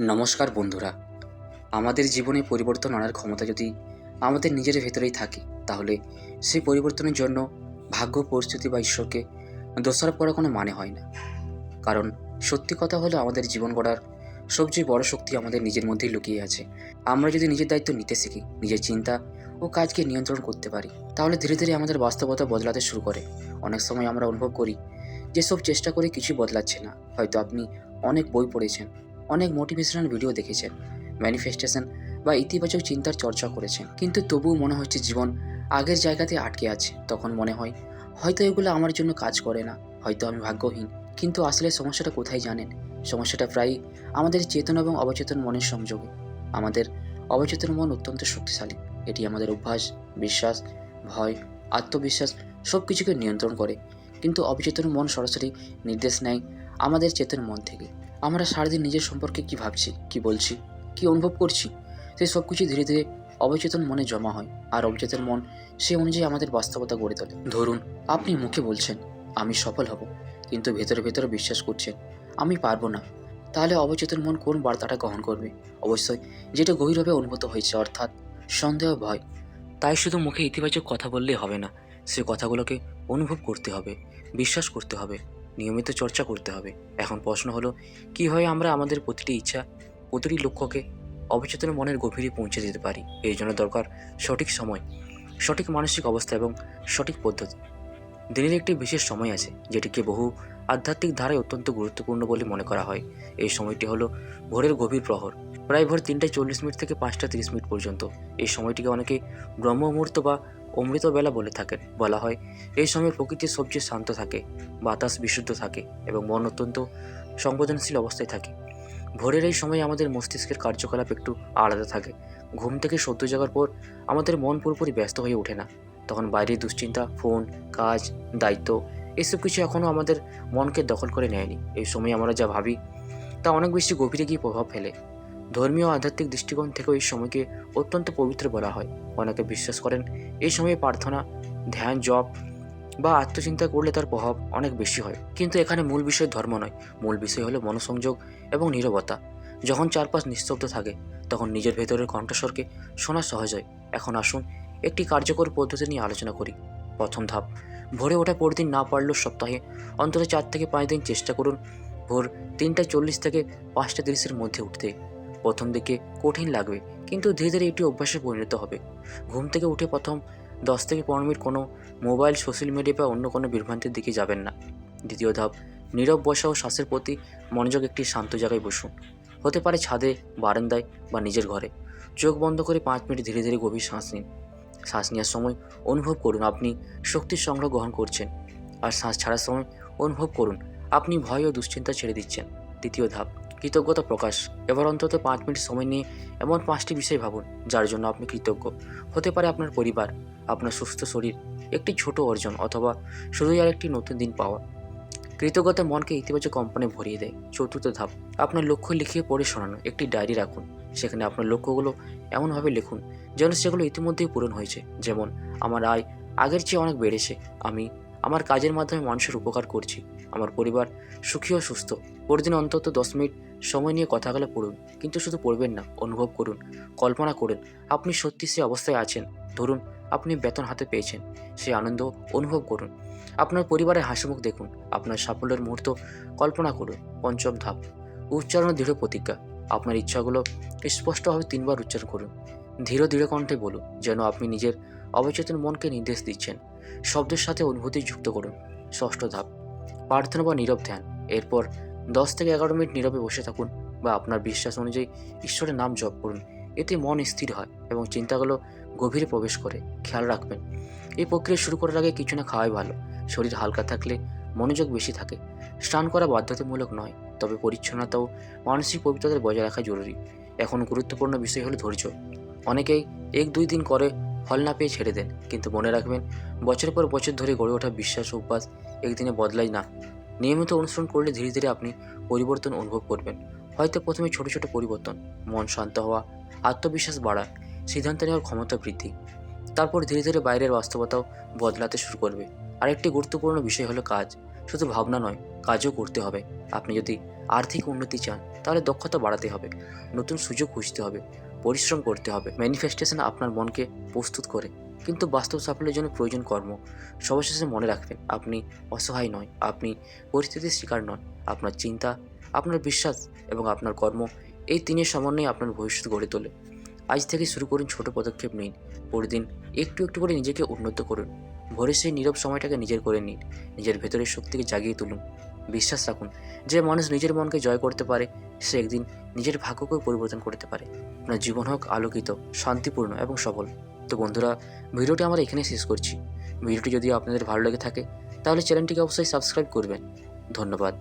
নমস্কার বন্ধুরা। আমাদের জীবনে পরিবর্তন আনার ক্ষমতা যদি আমাদের নিজের ভেতরেই থাকে, তাহলে সেই পরিবর্তনের জন্য ভাগ্য, পরিস্থিতি বা ঈশ্বরকে দোষারোপ করার কোনো মানে হয় না। কারণ সত্যি কথা হলো, আমাদের জীবন গড়ার সবচেয়ে বড় শক্তি আমাদের নিজের মধ্যেই লুকিয়ে আছে। আমরা যদি নিজের দায়িত্ব নিতে শিখি, নিজের চিন্তা ও কাজকে নিয়ন্ত্রণ করতে পারি, তাহলে ধীরে ধীরে আমাদের বাস্তবতা বদলাতে শুরু করে। অনেক সময় আমরা অনুভব করি যে সব চেষ্টা করে কিছু বদলাচ্ছে না। হয়তো আপনি অনেক বই পড়েছেন, অনেক মোটিভেশনাল ভিডিও দেখেছেন, ম্যানিফেস্টেশন বা ইতিবাচক চিন্তার চর্চা করেছেন, কিন্তু তবুও মনে হচ্ছে জীবন আগের জায়গাতে আটকে আছে। তখন মনে হয় হয়তো এগুলো আমার জন্য কাজ করে না, হয়তো আমি ভাগ্যহীন। কিন্তু আসলে সমস্যাটা কোথায় জানেন? সমস্যাটা প্রায়ই আমাদের চেতন এবং অবচেতন মনের সংযোগে। আমাদের অবচেতন মন অত্যন্ত শক্তিশালী। এটি আমাদের অভ্যাস, বিশ্বাস, ভয়, আত্মবিশ্বাস সব কিছুকে নিয়ন্ত্রণ করে। কিন্তু অবচেতন মন সরাসরি নির্দেশ নেয় আমাদের চেতন মন থেকে। আমরা সারাদিন নিজের সম্পর্কে কী ভাবছি, কী বলছি, কী অনুভব করছি, সেই সব কিছু ধীরে ধীরে অবচেতন মনে জমা হয়। আর অবচেতন মন সে অনুযায়ী আমাদের বাস্তবতা গড়ে তোলে। ধরুন, আপনি মুখে বলছেন আমি সফল হব, কিন্তু ভেতরে ভেতরে বিশ্বাস করছেন আমি পারবো না। তাহলে অবচেতন মন কোন বার্তাটা গ্রহণ করবে? অবশ্যই যেটা গভীরভাবে অনুভূত হয়েছে, অর্থাৎ সন্দেহ, ভয়। তাই শুধু মুখে ইতিবাচক কথা বললেই হবে না, সে কথাগুলোকে অনুভব করতে হবে, বিশ্বাস করতে হবে, নিয়মিত চর্চা করতে হবে। এখন প্রশ্ন হলো, কীভাবে আমরা আমাদের প্রতিটি ইচ্ছা, প্রতিটি লক্ষ্যকে অবচেতন মনের গভীরে পৌঁছে দিতে পারি? এই জন্য দরকার সঠিক সময়, সঠিক মানসিক অবস্থা এবং সঠিক পদ্ধতি। দিনের একটি বিশেষ সময় আছে যেটিকে বহু আধ্যাত্মিক ধারায় অত্যন্ত গুরুত্বপূর্ণ বলে মনে করা হয়। এই সময়টি হলো ভোরের গভীর প্রহর, প্রায় ভোর 3:40 থেকে 5:30 পর্যন্ত। এই সময়টিকে অনেকে ব্রহ্ম মুহূর্ত বা অমৃত বেলা বলে থাকেন। বলা হয় এই সময় প্রকৃতি সবচেয়ে শান্ত থাকে, বাতাস বিশুদ্ধ থাকে এবং মন অত্যন্ত সংবেদনশীল অবস্থায় থাকে। ভোরের এই সময় আমাদের মস্তিষ্কের কার্যকলাপ একটু আলাদা থাকে। ঘুম থেকে সদ্য জাগার পর আমাদের মন পুরোপুরি ব্যস্ত হয়ে ওঠে না। তখন বাইরের দুশ্চিন্তা, ফোন, কাজ, দায়িত্ব এসব কিছু এখনও আমাদের মনকে দখল করে নেয়নি। এই সময় আমরা যা ভাবি তা অনেক বেশি গভীরে গিয়ে প্রভাব ফেলে। ধর্মীয় ও আধ্যাত্মিক দৃষ্টিকোণ থেকেও এই সময়কে অত্যন্ত পবিত্র বলা হয়। অনেকে বিশ্বাস করেন এই সময়ে প্রার্থনা, ধ্যান, জপ বা আত্মচিন্তা করলে তার প্রভাব অনেক বেশি হয়। কিন্তু এখানে মূল বিষয় ধর্ম নয়, মূল বিষয় হলো মনোসংযোগ এবং নীরবতা। যখন চারপাশ নিস্তব্ধ থাকে, তখন নিজের ভেতরের কণ্ঠস্বরকে শোনা সহজ হয়। এখন আসুন একটি কার্যকর পদ্ধতি নিয়ে আলোচনা করি। প্রথম ধাপ, ভোরে ওঠা। প্রতিদিন না পারলেও সপ্তাহে অন্তত 4 থেকে 5 দিন চেষ্টা করুন ভোর 3:40 থেকে 5:30 মধ্যে উঠতে। প্রথম দিকে কঠিন লাগবে, কিন্তু ধীরে ধীরে এটি অভ্যাসে পরিণত হবে। ঘুম থেকে উঠে প্রথম 10 থেকে 15 মিনিট কোনো মোবাইল, সোশ্যাল মিডিয়া বা অন্য কোনো বিভ্রান্তির দিকে যাবেন না। দ্বিতীয় ধাপ, নীরব বসা ও শ্বাসের প্রতি মনোযোগ। একটি শান্ত জায়গায় বসুন, হতে পারে ছাদে, বারান্দায় বা নিজের ঘরে। চোখ বন্ধ করে 5 মিনিট ধীরে ধীরে গভীর শ্বাস নিন। শ্বাস নেওয়ার সময় অনুভব করুন আপনি শক্তির সংগ্রহ গ্রহণ করছেন, আর শ্বাস ছাড়ার সময় অনুভব করুন আপনি ভয় ও দুশ্চিন্তা ছেড়ে দিচ্ছেন। তৃতীয় ধাপ, কৃতজ্ঞতা প্রকাশ। এবার অন্তত 5 মিনিট সময় নিয়ে এমন 5টি বিষয় ভাবুন যার জন্য আপনি কৃতজ্ঞ। হতে পারে আপনার পরিবার, আপনার সুস্থ শরীর, একটি ছোট অর্জন, অথবা শুধুই আরেকটি নতুন দিন পাওয়া। কৃতজ্ঞতা মনকে ইতিবাচক কম্পনে ভরিয়ে দেয়। চতুর্থ ধাপ, আপনার লক্ষ্য লিখিয়ে পড়ে শোনানো। একটি ডায়েরি রাখুন, সেখানে আপনার লক্ষ্যগুলো এমনভাবে লিখুন যেন সেগুলো ইতিমধ্যেই পূরণ হয়েছে। যেমন, আমার আয় আগের চেয়ে অনেক বেড়েছে, আমি আমার কাজের মাধ্যমে মানুষের উপকার করছি, আমার পরিবার সুখী ও সুস্থ। প্রতিদিন অন্তত 10 মিনিট সময় নিয়ে কথাগুলো পড়ুন, কিন্তু শুধু পড়বেন না, অনুভব করুন, কল্পনা করুন আপনি সত্যি সে অবস্থায় আছেন। ধরুন আপনি বেতন হাতে পেয়েছেন, সেই আনন্দ অনুভব করুন। আপনার পরিবারের হাসিমুখ দেখুন, আপনার সাফল্যের মুহূর্ত কল্পনা করুন। পঞ্চম ধাপ, উচ্চারণ ও দৃঢ় প্রতিজ্ঞা। আপনার ইচ্ছাগুলো স্পষ্টভাবে 3 বার উচ্চারণ করুন, ধীর ধীরে কণ্ঠে বলুন, যেন আপনি নিজের অবচেতন মনকে নির্দেশ দিচ্ছেন। শব্দের সাথে অনুভূতি যুক্ত করুন। ষষ্ঠ ধাপ, প্রার্থনা বা নীরব ধ্যান। এরপর 10 থেকে 11 মিনিট নীরবে বসে থাকুন বা আপনার বিশ্বাস অনুযায়ী ঈশ্বরের নাম জপ করুন। এতে মন স্থির হয় এবং চিন্তাগুলো গভীরে প্রবেশ করে। খেয়াল রাখবেন, এই প্রক্রিয়া শুরু করার আগে কিছু না খাওয়াই ভালো। শরীর হালকা থাকলে মনোযোগ বেশি থাকে। স্নান করা বাধ্যতামূলক নয়, তবে পরিচ্ছন্নতা ও মানসিক পবিত্রতা বজায় রাখা জরুরি। এখন গুরুত্বপূর্ণ বিষয় হলো ধৈর্য। অনেকেই 1-2 দিন করে ফল না পেয়ে ছেড়ে দেন, কিন্তু মনে রাখবেন, বছরের পর বছর ধরে গড়ে ওঠা বিশ্বাস ও অভ্যাস একদিনে বদলায় না। নিয়মিত অনুসরণ করলে ধীরে ধীরে আপনি পরিবর্তন অনুভব করবেন। হয়তো প্রথমে ছোট ছোট পরিবর্তন, মন শান্ত হওয়া, আত্মবিশ্বাস বাড়া, সিদ্ধান্ত নেওয়ার ক্ষমতা বৃদ্ধি, তারপর ধীরে ধীরে বাইরের বাস্তবতাও বদলাতে শুরু করবে। আরেকটি গুরুত্বপূর্ণ বিষয় হলো কাজ। শুধু ভাবনা নয়, কাজও করতে হবে। আপনি যদি আর্থিক উন্নতি চান তাহলে দক্ষতা বাড়াতে হবে, নতুন সুযোগ খুঁজতে হবে, পরিশ্রম করতে হবে। ম্যানিফেস্টেশন আপনার মনকে প্রস্তুত করে, কিন্তু বাস্তব সাফল্যের জন্য প্রয়োজন কর্ম। সবশেষে মনে রাখবেন, আপনি অসহায় নয়, আপনি পরিস্থিতির শিকার নন। আপনার চিন্তা, আপনার বিশ্বাস এবং আপনার কর্ম, এই তিনের সমন্বয়ে আপনার ভবিষ্যৎ গড়ে তোলে। আজ থেকে শুরু করুন, ছোট পদক্ষেপ নিন, প্রতিদিন একটু একটু করে নিজেকে উন্নত করুন। ভোরের সেই নীরব সময়টাকে নিজের করে নিন, নিজের ভেতরের শক্তিকে জাগিয়ে তুলুন। বিশ্বাস রাখুন, যে মানুষ নিজের মনকে জয় করতে পারে সে একদিন নিজের ভাগ্যকেও পরিবর্তন করতে পারে। আপনার জীবন হোক আলোকিত, শান্তিপূর্ণ এবং সফল। তো বন্ধুরা, ভিডিওটি আমরা এখানে শেষ করছি। ভিডিওটি যদি আপনাদের ভালো লেগে থাকে তাহলে চ্যানেলটিকে অবশ্যই সাবস্ক্রাইব করবেন। ধন্যবাদ।